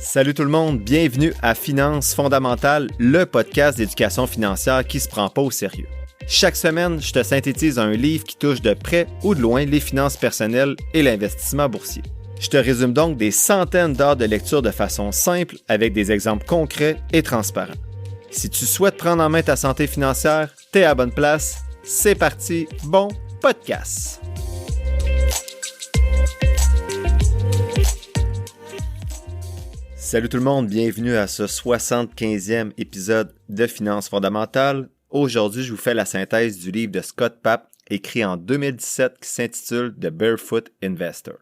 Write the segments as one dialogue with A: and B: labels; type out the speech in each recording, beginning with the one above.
A: Salut tout le monde, bienvenue à Finances fondamentales, le podcast d'éducation financière qui se prend pas au sérieux. Chaque semaine, je te synthétise un livre qui touche de près ou de loin les finances personnelles et l'investissement boursier. Je te résume donc des centaines d'heures de lecture de façon simple avec des exemples concrets et transparents. Si tu souhaites prendre en main ta santé financière, t'es à la bonne place. C'est parti, bon podcast! Salut tout le monde, bienvenue à ce 75e épisode de Finances fondamentales. Aujourd'hui, je vous fais la synthèse du livre de Scott Papp, écrit en 2017, qui s'intitule The Barefoot Investor.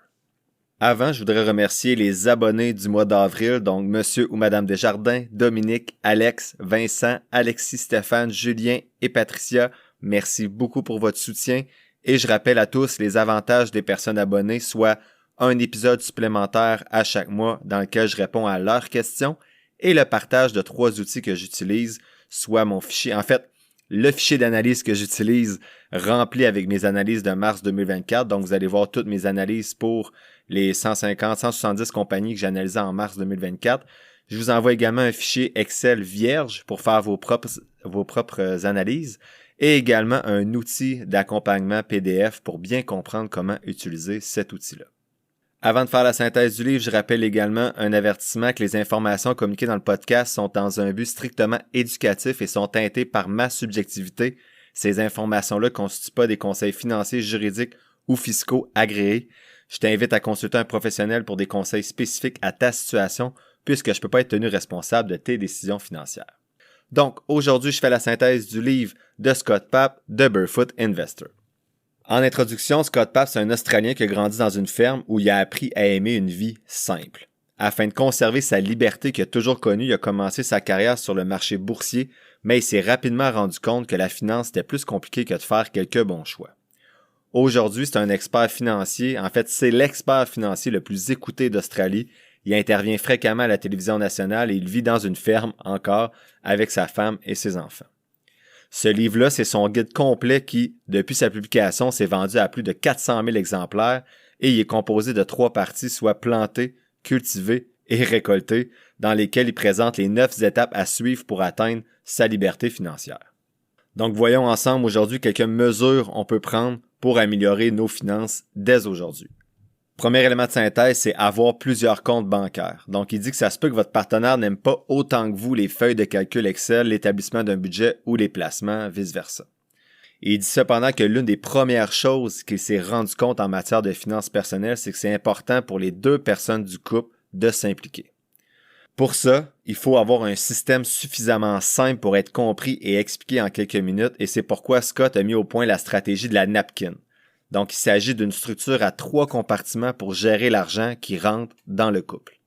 A: Avant, je voudrais remercier les abonnés du mois d'avril, donc Monsieur ou Madame Desjardins, Dominique, Alex, Vincent, Alexis, Stéphane, Julien et Patricia. Merci beaucoup pour votre soutien et je rappelle à tous les avantages des personnes abonnées, soit un épisode supplémentaire à chaque mois dans lequel je réponds à leurs questions et le partage de 3 outils que j'utilise, soit mon fichier, en fait, le fichier d'analyse que j'utilise rempli avec mes analyses de mars 2024. Donc, vous allez voir toutes mes analyses pour les 150, 170 compagnies que j'ai analysées en mars 2024. Je vous envoie également un fichier Excel vierge pour faire vos propres analyses et également un outil d'accompagnement PDF pour bien comprendre comment utiliser cet outil-là. Avant de faire la synthèse du livre, je rappelle également un avertissement que les informations communiquées dans le podcast sont dans un but strictement éducatif et sont teintées par ma subjectivité. Ces informations-là ne constituent pas des conseils financiers, juridiques ou fiscaux agréés. Je t'invite à consulter un professionnel pour des conseils spécifiques à ta situation puisque je ne peux pas être tenu responsable de tes décisions financières. Donc, aujourd'hui, je fais la synthèse du livre de Scott Papp, The Barefoot Investor. En introduction, Scott Papp, c'est un Australien qui a grandi dans une ferme où il a appris à aimer une vie simple. Afin de conserver sa liberté qu'il a toujours connue, il a commencé sa carrière sur le marché boursier, mais il s'est rapidement rendu compte que la finance était plus compliqué que de faire quelques bons choix. Aujourd'hui, c'est un expert financier. En fait, c'est l'expert financier le plus écouté d'Australie. Il intervient fréquemment à la télévision nationale et il vit dans une ferme encore avec sa femme et ses enfants. Ce livre-là, c'est son guide complet qui, depuis sa publication, s'est vendu à plus de 400 000 exemplaires et il est composé de 3 parties, soit planter, cultiver et récolter, dans lesquelles il présente les 9 étapes à suivre pour atteindre sa liberté financière. Donc, voyons ensemble aujourd'hui quelques mesures qu'on peut prendre pour améliorer nos finances dès aujourd'hui. Premier élément de synthèse, c'est avoir plusieurs comptes bancaires. Donc, il dit que ça se peut que votre partenaire n'aime pas autant que vous les feuilles de calcul Excel, l'établissement d'un budget ou les placements, vice-versa. Et il dit cependant que l'une des premières choses qu'il s'est rendu compte en matière de finances personnelles, c'est que c'est important pour les 2 personnes du couple de s'impliquer. Pour ça, il faut avoir un système suffisamment simple pour être compris et expliqué en quelques minutes et c'est pourquoi Scott a mis au point la stratégie de la napkin. Donc, il s'agit d'une structure à 3 compartiments pour gérer l'argent qui rentre dans le couple.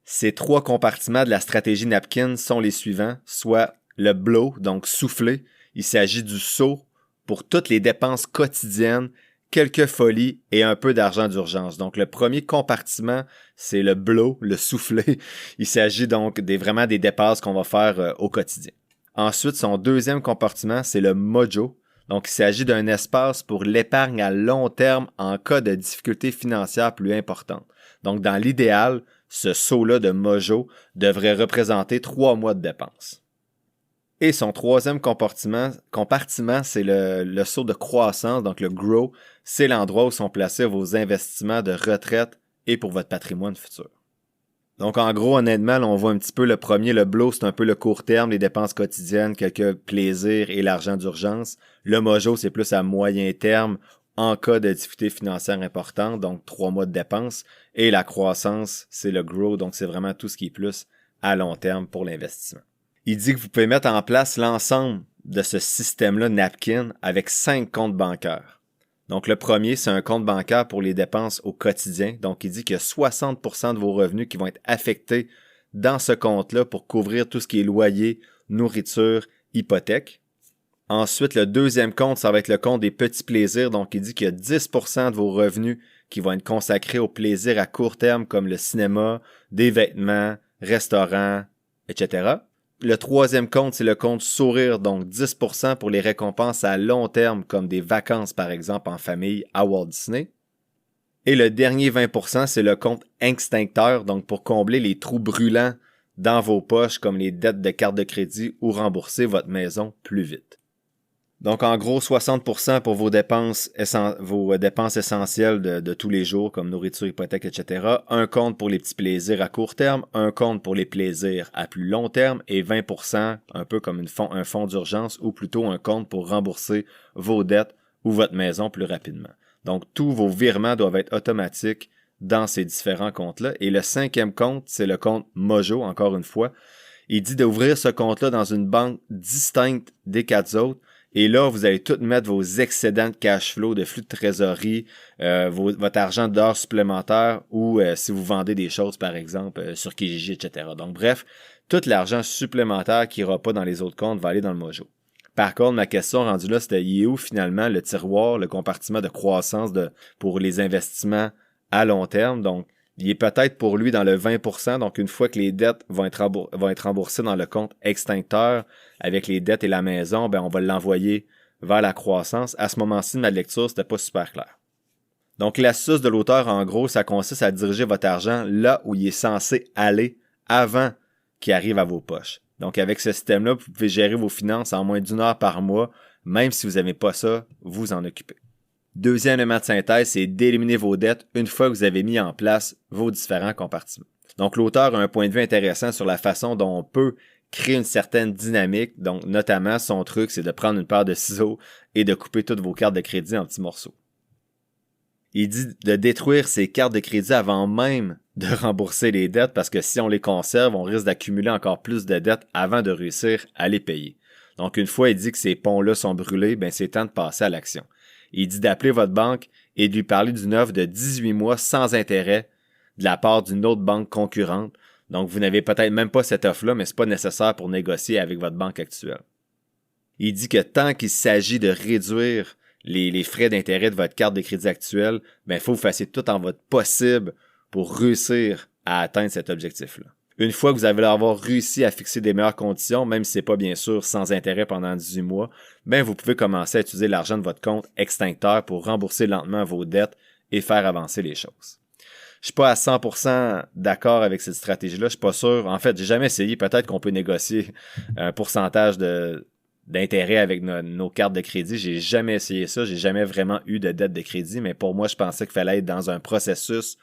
A: Ces 3 compartiments de la stratégie napkin sont les suivants, soit le blow, donc souffler. Il s'agit du seau pour toutes les dépenses quotidiennes, quelques folies et un peu d'argent d'urgence. Donc, le premier compartiment, c'est le blow, le souffler. Il s'agit donc vraiment des dépenses qu'on va faire au quotidien. Ensuite, son deuxième compartiment, c'est le mojo. Donc, il s'agit d'un espace pour l'épargne à long terme en cas de difficultés financières plus importantes. Donc, dans l'idéal, ce seau-là de mojo devrait représenter 3 mois de dépenses. Et son troisième compartiment, c'est le seau de croissance, donc le grow. C'est l'endroit où sont placés vos investissements de retraite et pour votre patrimoine futur. Donc, en gros, honnêtement, là, on voit un petit peu le premier, le blow, c'est un peu le court terme, les dépenses quotidiennes, quelques plaisirs et l'argent d'urgence. Le mojo, c'est plus à moyen terme, en cas de difficultés financières importantes, donc 3 mois de dépenses. Et la croissance, c'est le grow, donc c'est vraiment tout ce qui est plus à long terme pour l'investissement. Il dit que vous pouvez mettre en place l'ensemble de ce système-là napkin avec 5 comptes bancaires. Donc, le premier, c'est un compte bancaire pour les dépenses au quotidien. Donc, il dit qu'il y a 60% de vos revenus qui vont être affectés dans ce compte-là pour couvrir tout ce qui est loyer, nourriture, hypothèque. Ensuite, le deuxième compte, ça va être le compte des petits plaisirs. Donc, il dit qu'il y a 10% de vos revenus qui vont être consacrés aux plaisirs à court terme comme le cinéma, des vêtements, restaurants, etc. Le troisième compte, c'est le compte sourire, donc 10% pour les récompenses à long terme, comme des vacances, par exemple, en famille à Walt Disney. Et le dernier 20%, c'est le compte extincteur, donc pour combler les trous brûlants dans vos poches comme les dettes de carte de crédit ou rembourser votre maison plus vite. Donc en gros, 60% pour vos dépenses essentielles de tous les jours comme nourriture, hypothèque, etc. Un compte pour les petits plaisirs à court terme, un compte pour les plaisirs à plus long terme et 20%, un peu comme un fonds d'urgence ou plutôt un compte pour rembourser vos dettes ou votre maison plus rapidement. Donc tous vos virements doivent être automatiques dans ces différents comptes-là. Et le 5e compte, c'est le compte Mojo, encore une fois. Il dit d'ouvrir ce compte-là dans une banque distincte des 4 autres. Et là, vous allez tout mettre vos excédents de cash flow, de flux de trésorerie, votre argent d'heures supplémentaires ou si vous vendez des choses, par exemple, sur Kijiji, etc. Donc, bref, tout l'argent supplémentaire qui n'ira pas dans les autres comptes va aller dans le Mojo. Par contre, ma question rendue là, c'était il est où finalement le tiroir, le compartiment de croissance pour les investissements à long terme? Donc, il est peut-être pour lui dans le 20%. Donc, une fois que les dettes vont être remboursées dans le compte extincteur avec les dettes et la maison, ben on va l'envoyer vers la croissance. À ce moment-ci de ma lecture, c'était pas super clair. Donc, l'astuce de l'auteur, en gros, ça consiste à diriger votre argent là où il est censé aller avant qu'il arrive à vos poches. Donc, avec ce système-là, vous pouvez gérer vos finances en moins d'1 heure par mois. Même si vous n'avez pas ça, vous en occupez. Deuxième élément de synthèse, c'est d'éliminer vos dettes une fois que vous avez mis en place vos différents compartiments. Donc, l'auteur a un point de vue intéressant sur la façon dont on peut créer une certaine dynamique. Donc, notamment, son truc, c'est de prendre une paire de ciseaux et de couper toutes vos cartes de crédit en petits morceaux. Il dit de détruire ces cartes de crédit avant même de rembourser les dettes parce que si on les conserve, on risque d'accumuler encore plus de dettes avant de réussir à les payer. Donc, une fois il dit que ces ponts-là sont brûlés, ben c'est temps de passer à l'action. Il dit d'appeler votre banque et de lui parler d'une offre de 18 mois sans intérêt de la part d'une autre banque concurrente. Donc, vous n'avez peut-être même pas cette offre-là, mais ce n'est pas nécessaire pour négocier avec votre banque actuelle. Il dit que tant qu'il s'agit de réduire les frais d'intérêt de votre carte de crédit actuelle, ben, il faut que vous fassiez tout en votre possible pour réussir à atteindre cet objectif-là. Une fois que vous allez avoir réussi à fixer des meilleures conditions, même si ce n'est pas bien sûr sans intérêt pendant 18 mois, ben vous pouvez commencer à utiliser l'argent de votre compte extincteur pour rembourser lentement vos dettes et faire avancer les choses. Je suis pas à 100% d'accord avec cette stratégie-là, je suis pas sûr. En fait, j'ai jamais essayé. Peut-être qu'on peut négocier un pourcentage d'intérêt avec nos cartes de crédit. J'ai jamais essayé ça. J'ai jamais vraiment eu de dette de crédit, mais pour moi, je pensais qu'il fallait être dans un processus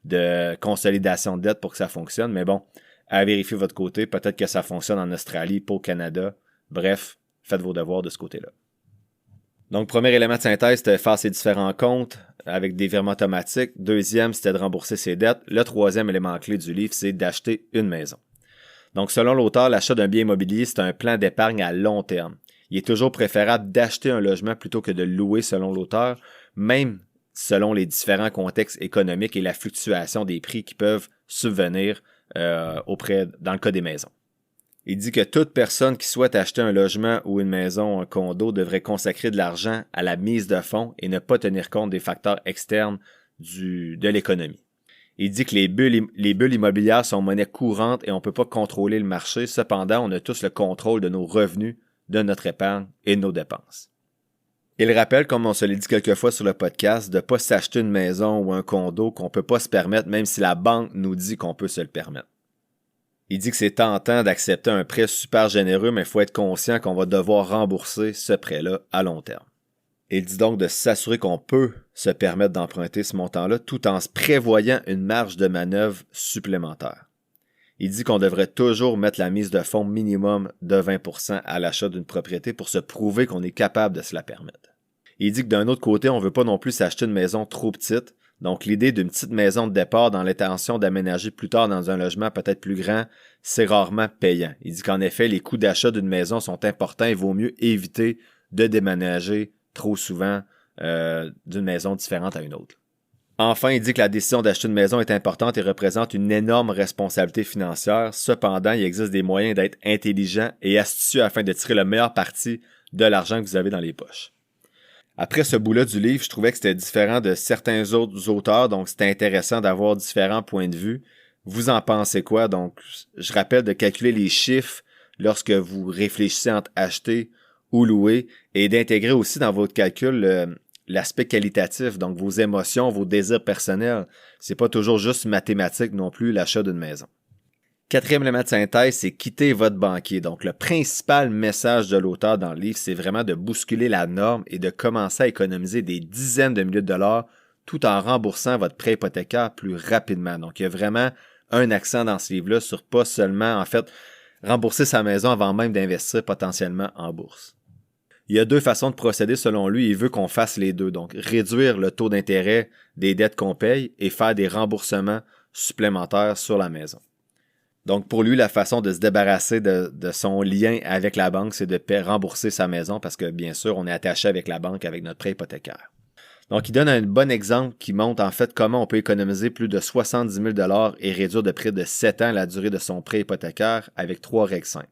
A: de consolidation de dette pour que ça fonctionne. Mais bon, à vérifier de votre côté. Peut-être que ça fonctionne en Australie, pas au Canada. Bref, faites vos devoirs de ce côté-là. Donc, premier élément de synthèse, c'était faire ses différents comptes avec des virements automatiques. Deuxième, c'était de rembourser ses dettes. Le troisième élément clé du livre, c'est d'acheter une maison. Donc, selon l'auteur, l'achat d'un bien immobilier, c'est un plan d'épargne à long terme. Il est toujours préférable d'acheter un logement plutôt que de le louer selon l'auteur, même selon les différents contextes économiques et la fluctuation des prix qui peuvent subvenir dans le cas des maisons. Il dit que toute personne qui souhaite acheter un logement ou une maison ou un condo devrait consacrer de l'argent à la mise de fonds et ne pas tenir compte des facteurs externes de l'économie. Il dit que les bulles immobilières sont monnaie courante et on ne peut pas contrôler le marché. Cependant, on a tous le contrôle de nos revenus, de notre épargne et de nos dépenses. Il rappelle, comme on se l'a dit quelques fois sur le podcast, de ne pas s'acheter une maison ou un condo qu'on ne peut pas se permettre même si la banque nous dit qu'on peut se le permettre. Il dit que c'est tentant d'accepter un prêt super généreux, mais il faut être conscient qu'on va devoir rembourser ce prêt-là à long terme. Il dit donc de s'assurer qu'on peut se permettre d'emprunter ce montant-là tout en se prévoyant une marge de manœuvre supplémentaire. Il dit qu'on devrait toujours mettre la mise de fonds minimum de 20% à l'achat d'une propriété pour se prouver qu'on est capable de se la permettre. Il dit que d'un autre côté, on ne veut pas non plus s'acheter une maison trop petite. Donc, l'idée d'une petite maison de départ dans l'intention d'aménager plus tard dans un logement peut-être plus grand, c'est rarement payant. Il dit qu'en effet, les coûts d'achat d'une maison sont importants et il vaut mieux éviter de déménager trop souvent d'une maison différente à une autre. Enfin, il dit que la décision d'acheter une maison est importante et représente une énorme responsabilité financière. Cependant, il existe des moyens d'être intelligent et astucieux afin de tirer le meilleur parti de l'argent que vous avez dans les poches. Après ce bout-là du livre, je trouvais que c'était différent de certains autres auteurs, donc c'était intéressant d'avoir différents points de vue. Vous en pensez quoi? Donc, je rappelle de calculer les chiffres lorsque vous réfléchissez entre acheter ou louer et d'intégrer aussi dans votre calcul l'aspect qualitatif, donc vos émotions, vos désirs personnels. C'est pas toujours juste mathématique non plus, l'achat d'une maison. Quatrième élément de synthèse, c'est quitter votre banquier. Donc, le principal message de l'auteur dans le livre, c'est vraiment de bousculer la norme et de commencer à économiser des dizaines de milliers de dollars tout en remboursant votre prêt hypothécaire plus rapidement. Donc, il y a vraiment un accent dans ce livre-là sur pas seulement, en fait, rembourser sa maison avant même d'investir potentiellement en bourse. Il y a deux façons de procéder selon lui. Il veut qu'on fasse les deux. Donc, réduire le taux d'intérêt des dettes qu'on paye et faire des remboursements supplémentaires sur la maison. Donc, pour lui, la façon de se débarrasser de son lien avec la banque, c'est de rembourser sa maison parce que, bien sûr, on est attaché avec la banque avec notre prêt hypothécaire. Donc, il donne un bon exemple qui montre en fait comment on peut économiser plus de 70 000 $ et réduire de près de 7 ans la durée de son prêt hypothécaire avec 3 règles simples.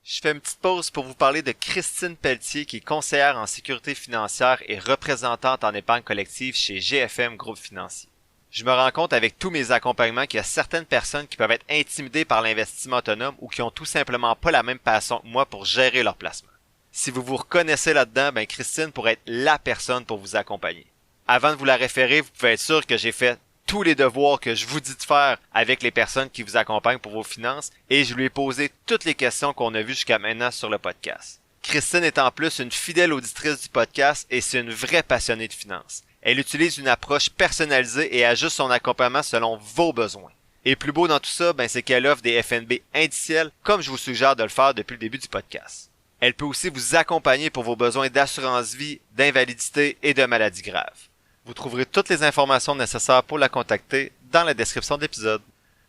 B: Je fais une petite pause pour vous parler de Christine Pelletier, qui est conseillère en sécurité financière et représentante en épargne collective chez GFM Groupe Financier. Je me rends compte avec tous mes accompagnements qu'il y a certaines personnes qui peuvent être intimidées par l'investissement autonome ou qui ont tout simplement pas la même passion que moi pour gérer leur placement. Si vous vous reconnaissez là-dedans, Christine pourrait être la personne pour vous accompagner. Avant de vous la référer, vous pouvez être sûr que j'ai fait tous les devoirs que je vous dis de faire avec les personnes qui vous accompagnent pour vos finances et je lui ai posé toutes les questions qu'on a vues jusqu'à maintenant sur le podcast. Christine est en plus une fidèle auditrice du podcast et c'est une vraie passionnée de finances. Elle utilise une approche personnalisée et ajuste son accompagnement selon vos besoins. Et plus beau dans tout ça, c'est qu'elle offre des FNB indiciels comme je vous suggère de le faire depuis le début du podcast. Elle peut aussi vous accompagner pour vos besoins d'assurance vie, d'invalidité et de maladies graves. Vous trouverez toutes les informations nécessaires pour la contacter dans la description de l'épisode.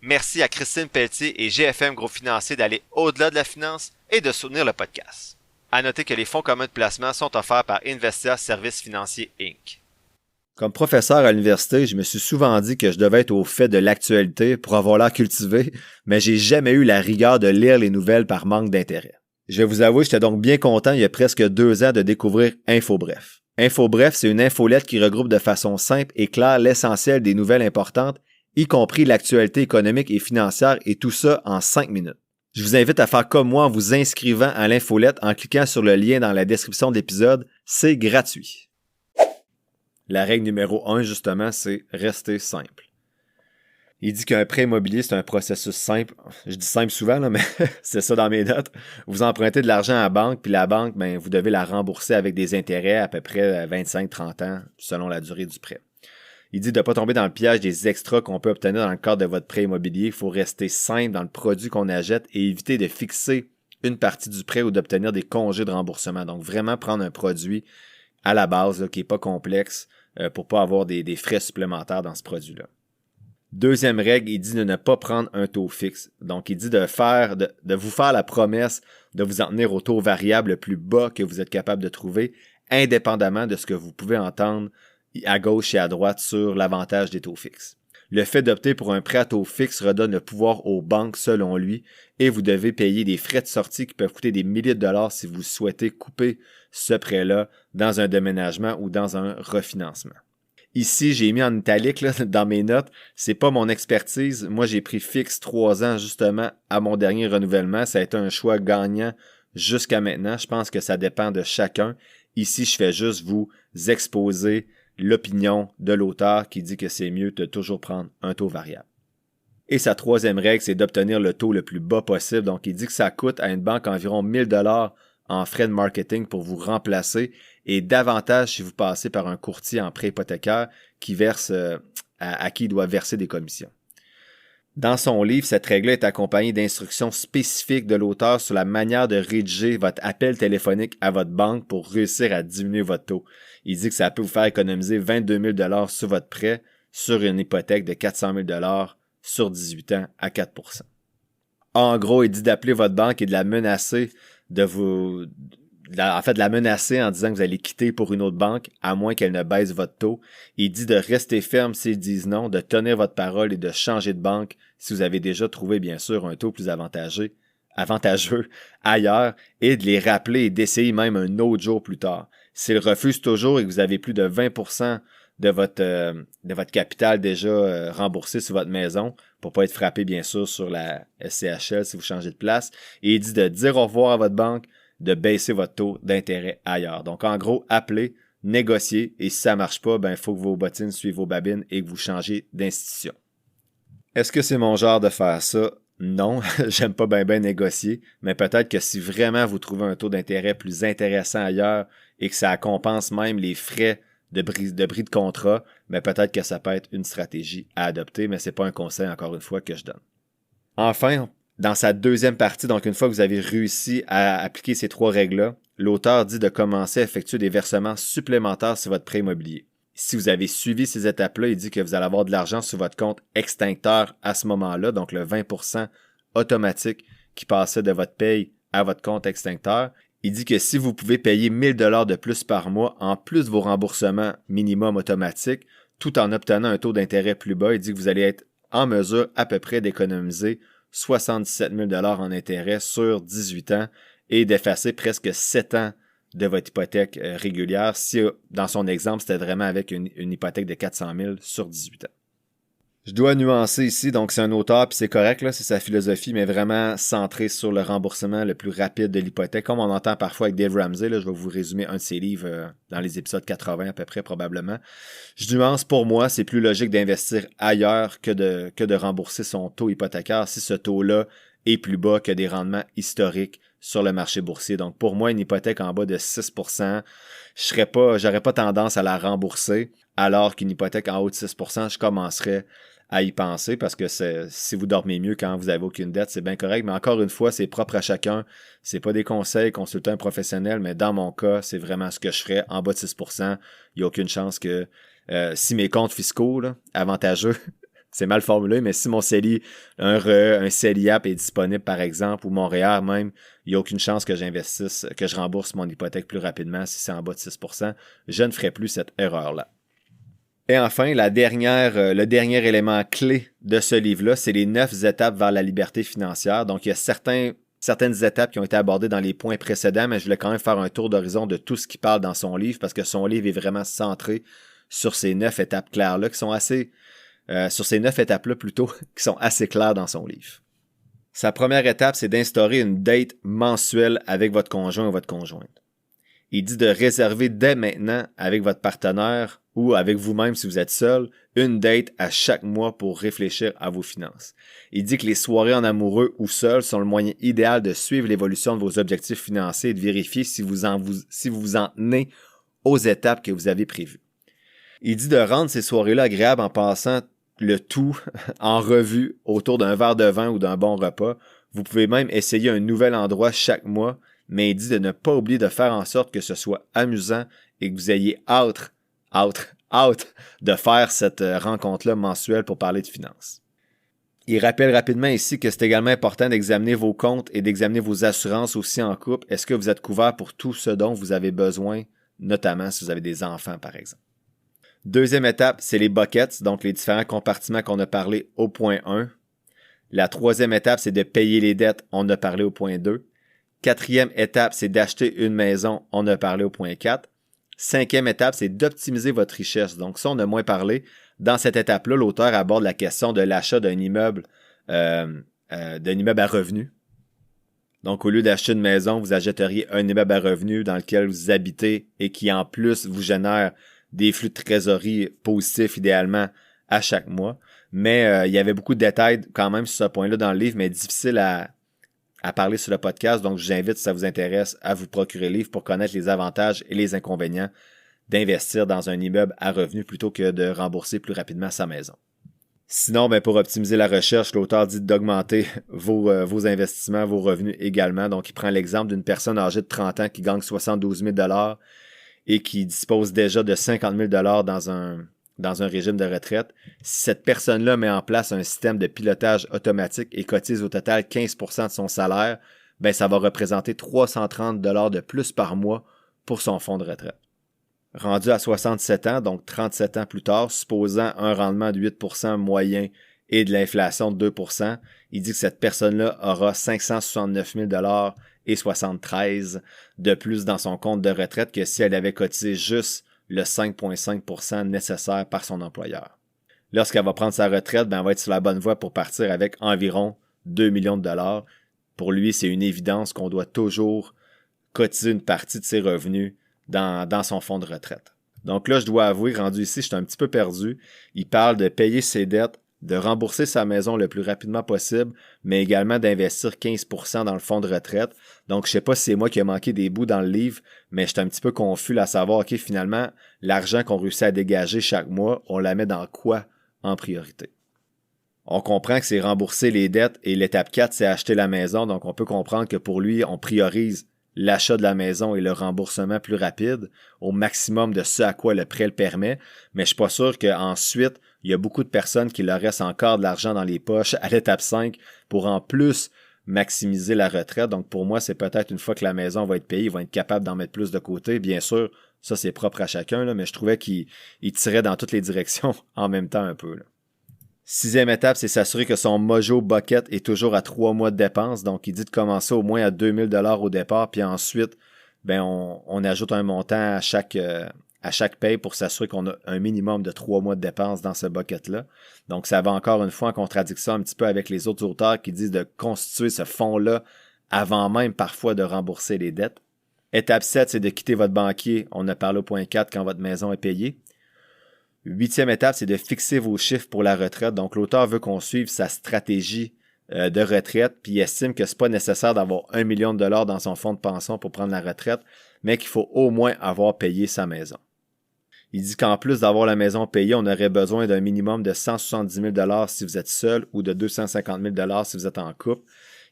B: Merci à Christine Pelletier et GFM Groupe Financier d'aller au-delà de la finance et de soutenir le podcast. À noter que les fonds communs de placement sont offerts par Investia Services Financiers Inc.
A: Comme professeur à l'université, je me suis souvent dit que je devais être au fait de l'actualité pour avoir l'air cultivé, mais j'ai jamais eu la rigueur de lire les nouvelles par manque d'intérêt. Je vais vous avouer, j'étais donc bien content il y a presque 2 ans de découvrir InfoBref. InfoBref, c'est une infolette qui regroupe de façon simple et claire l'essentiel des nouvelles importantes, y compris l'actualité économique et financière, et tout ça en 5 minutes. Je vous invite à faire comme moi en vous inscrivant à l'infolette en cliquant sur le lien dans la description de l'épisode. C'est gratuit. La règle numéro 1, justement, c'est rester simple. Il dit qu'un prêt immobilier, c'est un processus simple. Je dis simple souvent, là, mais c'est ça dans mes notes. Vous empruntez de l'argent à la banque, puis la banque, vous devez la rembourser avec des intérêts à peu près 25-30 ans, selon la durée du prêt. Il dit de ne pas tomber dans le piège des extras qu'on peut obtenir dans le cadre de votre prêt immobilier. Il faut rester simple dans le produit qu'on achète et éviter de fixer une partie du prêt ou d'obtenir des congés de remboursement. Donc, vraiment prendre un produit à la base là, qui n'est pas complexe pour ne pas avoir des frais supplémentaires dans ce produit-là. Deuxième règle, il dit de ne pas prendre un taux fixe. Donc, il dit de vous faire la promesse de vous en tenir au taux variable le plus bas que vous êtes capable de trouver, indépendamment de ce que vous pouvez entendre à gauche et à droite sur l'avantage des taux fixes. Le fait d'opter pour un prêt à taux fixe redonne le pouvoir aux banques selon lui et vous devez payer des frais de sortie qui peuvent coûter des milliers de dollars si vous souhaitez couper ce prêt-là dans un déménagement ou dans un refinancement. Ici, j'ai mis en italique là, dans mes notes, c'est pas mon expertise. Moi, j'ai pris fixe 3 ans justement à mon dernier renouvellement. Ça a été un choix gagnant jusqu'à maintenant. Je pense que ça dépend de chacun. Ici, je fais juste vous exposer l'opinion de l'auteur qui dit que c'est mieux de toujours prendre un taux variable. Et sa troisième règle, c'est d'obtenir le taux le plus bas possible. Donc, il dit que ça coûte à une banque environ 1000 $ en frais de marketing pour vous remplacer et davantage si vous passez par un courtier en prêt hypothécaire qui verse à qui il doit verser des commissions. Dans son livre, cette règle est accompagnée d'instructions spécifiques de l'auteur sur la manière de rédiger votre appel téléphonique à votre banque pour réussir à diminuer votre taux. Il dit que ça peut vous faire économiser 22 000 $ sur votre prêt sur une hypothèque de 400 000 $ sur 18 ans à 4 %. En gros, il dit d'appeler votre banque et de la menacer de la menacer en disant que vous allez quitter pour une autre banque, à moins qu'elle ne baisse votre taux. Il dit de rester ferme s'ils disent non, de tenir votre parole et de changer de banque si vous avez déjà trouvé, bien sûr, un taux plus avantageux ailleurs et de les rappeler et d'essayer même un autre jour plus tard. S'ils refusent toujours et que vous avez plus de 20% de votre capital déjà remboursé sur votre maison, pour pas être frappé, bien sûr, sur la SCHL si vous changez de place, et il dit de dire au revoir à votre banque, de baisser votre taux d'intérêt ailleurs. Donc, en gros, appelez, négociez et si ça ne marche pas, il faut que vos bottines suivent vos babines et que vous changez d'institution. Est-ce que c'est mon genre de faire ça? Non, j'aime pas bien négocier, mais peut-être que si vraiment vous trouvez un taux d'intérêt plus intéressant ailleurs et que ça compense même les frais de bris de contrat, peut-être que ça peut être une stratégie à adopter, mais c'est pas un conseil, encore une fois, que je donne. Enfin, dans sa deuxième partie, donc une fois que vous avez réussi à appliquer ces 3 règles-là, l'auteur dit de commencer à effectuer des versements supplémentaires sur votre prêt immobilier. Si vous avez suivi ces étapes-là, il dit que vous allez avoir de l'argent sur votre compte extincteur à ce moment-là, donc le 20% automatique qui passait de votre paye à votre compte extincteur. Il dit que si vous pouvez payer 1000 $ de plus par mois, en plus de vos remboursements minimum automatiques, tout en obtenant un taux d'intérêt plus bas, il dit que vous allez être en mesure à peu près d'économiser 77 000 $ en intérêt sur 18 ans et d'effacer presque 7 ans de votre hypothèque régulière si, dans son exemple, c'était vraiment avec une hypothèque de 400 000 sur 18 ans. Je dois nuancer ici, donc c'est un auteur, puis c'est correct, là, c'est sa philosophie, mais vraiment centré sur le remboursement le plus rapide de l'hypothèque, comme on entend parfois avec Dave Ramsey, là, je vais vous résumer un de ses livres dans les épisodes 80 à peu près, probablement. Je nuance, pour moi, c'est plus logique d'investir ailleurs que de rembourser son taux hypothécaire si ce taux-là est plus bas que des rendements historiques sur le marché boursier. Donc, pour moi, une hypothèque en bas de 6%, j'aurais pas tendance à la rembourser, alors qu'une hypothèque en haut de 6%, je commencerais à y penser parce que si vous dormez mieux quand vous n'avez aucune dette, c'est bien correct. Mais encore une fois, c'est propre à chacun. C'est pas des conseils, consultez un professionnel, mais dans mon cas, c'est vraiment ce que je ferais. En bas de 6%, il n'y a aucune chance que si mes comptes fiscaux, là, avantageux, c'est mal formulé, mais si mon CELI, un CELIAP est disponible, par exemple, ou mon REER même, il n'y a aucune chance que j'investisse, que je rembourse mon hypothèque plus rapidement si c'est en bas de 6%. Je ne ferai plus cette erreur-là. Et enfin, le dernier élément clé de ce livre-là, c'est les 9 étapes vers la liberté financière. Donc, il y a certaines étapes qui ont été abordées dans les points précédents, mais je voulais quand même faire un tour d'horizon de tout ce qu'il parle dans son livre, parce que son livre est vraiment centré sur ces 9 étapes claires-là, qui sont assez... sur ces 9 étapes-là plutôt, qui sont assez claires dans son livre. Sa première étape, c'est d'instaurer une date mensuelle avec votre conjoint ou votre conjointe. Il dit de réserver dès maintenant avec votre partenaire ou avec vous-même si vous êtes seul, une date à chaque mois pour réfléchir à vos finances. Il dit que les soirées en amoureux ou seul sont le moyen idéal de suivre l'évolution de vos objectifs financiers et de vérifier si vous vous en tenez aux étapes que vous avez prévues. Il dit de rendre ces soirées-là agréables en passant le tout en revue autour d'un verre de vin ou d'un bon repas. Vous pouvez même essayer un nouvel endroit chaque mois, mais il dit de ne pas oublier de faire en sorte que ce soit amusant et que vous ayez hâte de faire cette rencontre-là mensuelle pour parler de finances. Il rappelle rapidement ici que c'est également important d'examiner vos comptes et d'examiner vos assurances aussi en couple. Est-ce que vous êtes couvert pour tout ce dont vous avez besoin, notamment si vous avez des enfants, par exemple. Deuxième étape, c'est les buckets, donc les différents compartiments qu'on a parlé au point 1. La troisième étape, c'est de payer les dettes, on a parlé au point 2. Quatrième étape, c'est d'acheter une maison, on a parlé au point 4. Cinquième étape, c'est d'optimiser votre richesse. Donc ça, on a moins parlé. Dans cette étape-là, l'auteur aborde la question de l'achat d'un immeuble à revenus. Donc, au lieu d'acheter une maison, vous achèteriez un immeuble à revenus dans lequel vous habitez et qui, en plus, vous génère des flux de trésorerie positifs, idéalement, à chaque mois. Mais il y avait beaucoup de détails quand même sur ce point-là dans le livre, mais difficile à parler sur le podcast. Donc, je vous invite, si ça vous intéresse, à vous procurer le livre pour connaître les avantages et les inconvénients d'investir dans un immeuble à revenus plutôt que de rembourser plus rapidement sa maison. Sinon, pour optimiser la recherche, l'auteur dit d'augmenter vos investissements, vos revenus également. Donc, il prend l'exemple d'une personne âgée de 30 ans qui gagne 72 000 $ et qui dispose déjà de 50 000 $ dans un régime de retraite. Si cette personne-là met en place un système de pilotage automatique et cotise au total 15% de son salaire, ça va représenter 330 $ de plus par mois pour son fonds de retraite. Rendu à 67 ans, donc 37 ans plus tard, supposant un rendement de 8% moyen et de l'inflation de 2%, il dit que cette personne-là aura 569 000 $ et 73 de plus dans son compte de retraite que si elle avait cotisé juste le 5,5% nécessaire par son employeur. Lorsqu'elle va prendre sa retraite, elle va être sur la bonne voie pour partir avec environ 2 millions de $. Pour lui, c'est une évidence qu'on doit toujours cotiser une partie de ses revenus dans son fonds de retraite. Donc là, je dois avouer, rendu ici, je suis un petit peu perdu. Il parle de payer ses dettes, de rembourser sa maison le plus rapidement possible, mais également d'investir 15% dans le fonds de retraite. Donc, je sais pas si c'est moi qui ai manqué des bouts dans le livre, mais j'étais un petit peu confus à savoir, OK, finalement, l'argent qu'on réussit à dégager chaque mois, on la met dans quoi en priorité? On comprend que c'est rembourser les dettes et l'étape 4, c'est acheter la maison. Donc, on peut comprendre que pour lui, on priorise l'achat de la maison et le remboursement plus rapide au maximum de ce à quoi le prêt le permet. Mais je suis pas sûr qu'ensuite, il y a beaucoup de personnes qui leur restent encore de l'argent dans les poches à l'étape 5 pour en plus maximiser la retraite. Donc, pour moi, c'est peut-être une fois que la maison va être payée, ils vont être capables d'en mettre plus de côté. Bien sûr, ça, c'est propre à chacun, là, mais je trouvais qu'il tirait dans toutes les directions en même temps un peu, là. 6e étape, c'est s'assurer que son Mojo Bucket est toujours à 3 mois de dépenses. Donc, il dit de commencer au moins à 2000 $ au départ, puis ensuite, on ajoute un montant à chaque paye pour s'assurer qu'on a un minimum de 3 mois de dépenses dans ce bucket-là. Donc, ça va encore une fois en contradiction un petit peu avec les autres auteurs qui disent de constituer ce fonds-là avant même parfois de rembourser les dettes. Étape 7, c'est de quitter votre banquier. On a parlé au point 4 quand votre maison est payée. 8e étape, c'est de fixer vos chiffres pour la retraite. Donc, l'auteur veut qu'on suive sa stratégie de retraite, puis il estime que c'est pas nécessaire d'avoir 1 million de dollars dans son fonds de pension pour prendre la retraite, mais qu'il faut au moins avoir payé sa maison. Il dit qu'en plus d'avoir la maison payée, on aurait besoin d'un minimum de 170 000 $ si vous êtes seul ou de 250 000 $ si vous êtes en couple.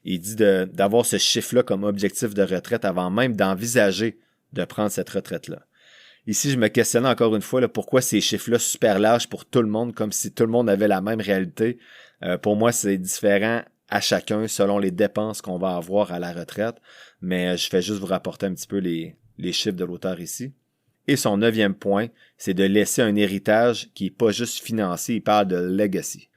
A: Il dit d'avoir ce chiffre-là comme objectif de retraite avant même d'envisager de prendre cette retraite-là. Ici, je me questionnais encore une fois là, pourquoi ces chiffres-là super larges pour tout le monde, comme si tout le monde avait la même réalité. Pour moi, c'est différent à chacun selon les dépenses qu'on va avoir à la retraite, mais je fais juste vous rapporter un petit peu les chiffres de l'auteur ici. Et son 9e point, c'est de laisser un héritage qui n'est pas juste financier, il parle de legacy.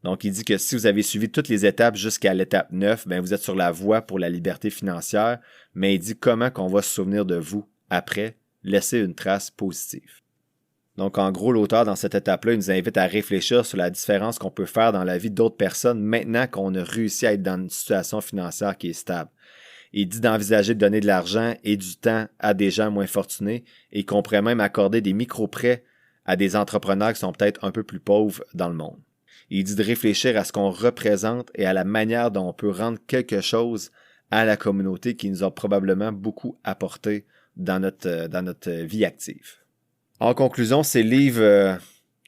A: Donc, il dit que si vous avez suivi toutes les étapes jusqu'à l'étape 9, vous êtes sur la voie pour la liberté financière, mais il dit comment qu'on va se souvenir de vous après, laisser une trace positive. Donc, en gros, l'auteur, dans cette étape-là, il nous invite à réfléchir sur la différence qu'on peut faire dans la vie d'autres personnes maintenant qu'on a réussi à être dans une situation financière qui est stable. Il dit d'envisager de donner de l'argent et du temps à des gens moins fortunés et qu'on pourrait même accorder des micro-prêts à des entrepreneurs qui sont peut-être un peu plus pauvres dans le monde. Il dit de réfléchir à ce qu'on représente et à la manière dont on peut rendre quelque chose à la communauté qui nous a probablement beaucoup apporté dans notre vie active. En conclusion, ces livres,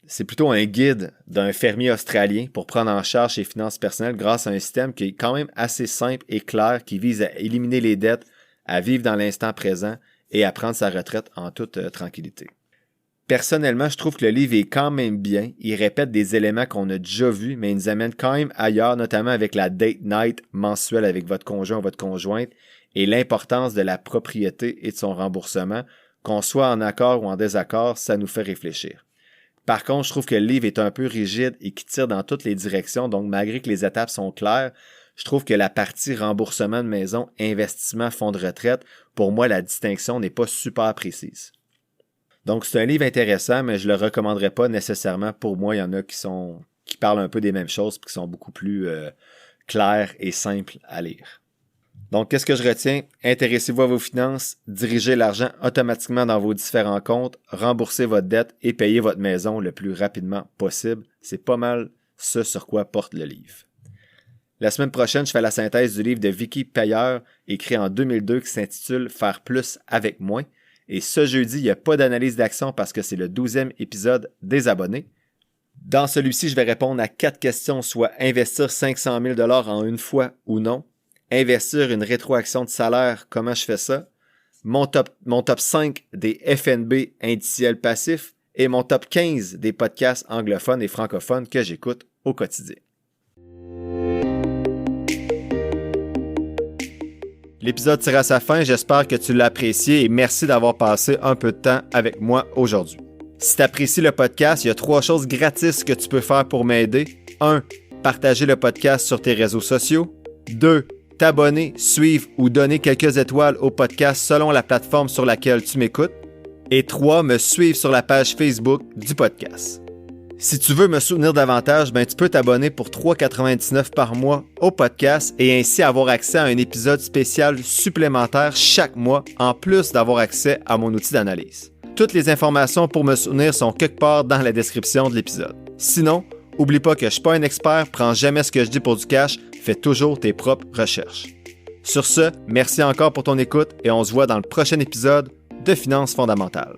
A: c'est plutôt un guide d'un fermier australien pour prendre en charge ses finances personnelles grâce à un système qui est quand même assez simple et clair, qui vise à éliminer les dettes, à vivre dans l'instant présent et à prendre sa retraite en toute tranquillité. Personnellement, je trouve que le livre est quand même bien. Il répète des éléments qu'on a déjà vus, mais il nous amène quand même ailleurs, notamment avec la date night mensuelle avec votre conjoint ou votre conjointe et l'importance de la propriété et de son remboursement, qu'on soit en accord ou en désaccord, ça nous fait réfléchir. Par contre, je trouve que le livre est un peu rigide et qui tire dans toutes les directions, donc malgré que les étapes sont claires, je trouve que la partie remboursement de maison, investissement, fonds de retraite, pour moi, la distinction n'est pas super précise. Donc, c'est un livre intéressant, mais je ne le recommanderais pas nécessairement. Pour moi, il y en a qui parlent un peu des mêmes choses et qui sont beaucoup plus clairs et simples à lire. Donc, qu'est-ce que je retiens? Intéressez-vous à vos finances, dirigez l'argent automatiquement dans vos différents comptes, remboursez votre dette et payez votre maison le plus rapidement possible. C'est pas mal ce sur quoi porte le livre. La semaine prochaine, je fais la synthèse du livre de Vicky Payeur, écrit en 2002, qui s'intitule « Faire plus avec moins ». Et ce jeudi, il n'y a pas d'analyse d'action parce que c'est le 12e épisode des abonnés. Dans celui-ci, je vais répondre à 4 questions, soit investir 500 000 $ en une fois ou non, investir une rétroaction de salaire, comment je fais ça, mon top 5 des FNB indiciels passifs et mon top 15 des podcasts anglophones et francophones que j'écoute au quotidien. L'épisode tire à sa fin, j'espère que tu l'as apprécié et merci d'avoir passé un peu de temps avec moi aujourd'hui. Si tu apprécies le podcast, il y a 3 choses gratis que tu peux faire pour m'aider. 1. Partager le podcast sur tes réseaux sociaux. 2. T'abonner, suivre ou donner quelques étoiles au podcast selon la plateforme sur laquelle tu m'écoutes. Et 3. Me suivre sur la page Facebook du podcast. Si tu veux me soutenir davantage, tu peux t'abonner pour $3,99 par mois au podcast et ainsi avoir accès à un épisode spécial supplémentaire chaque mois, en plus d'avoir accès à mon outil d'analyse. Toutes les informations pour me soutenir sont quelque part dans la description de l'épisode. Sinon, oublie pas que je suis pas un expert, prends jamais ce que je dis pour du cash, fais toujours tes propres recherches. Sur ce, merci encore pour ton écoute et on se voit dans le prochain épisode de Finances fondamentales.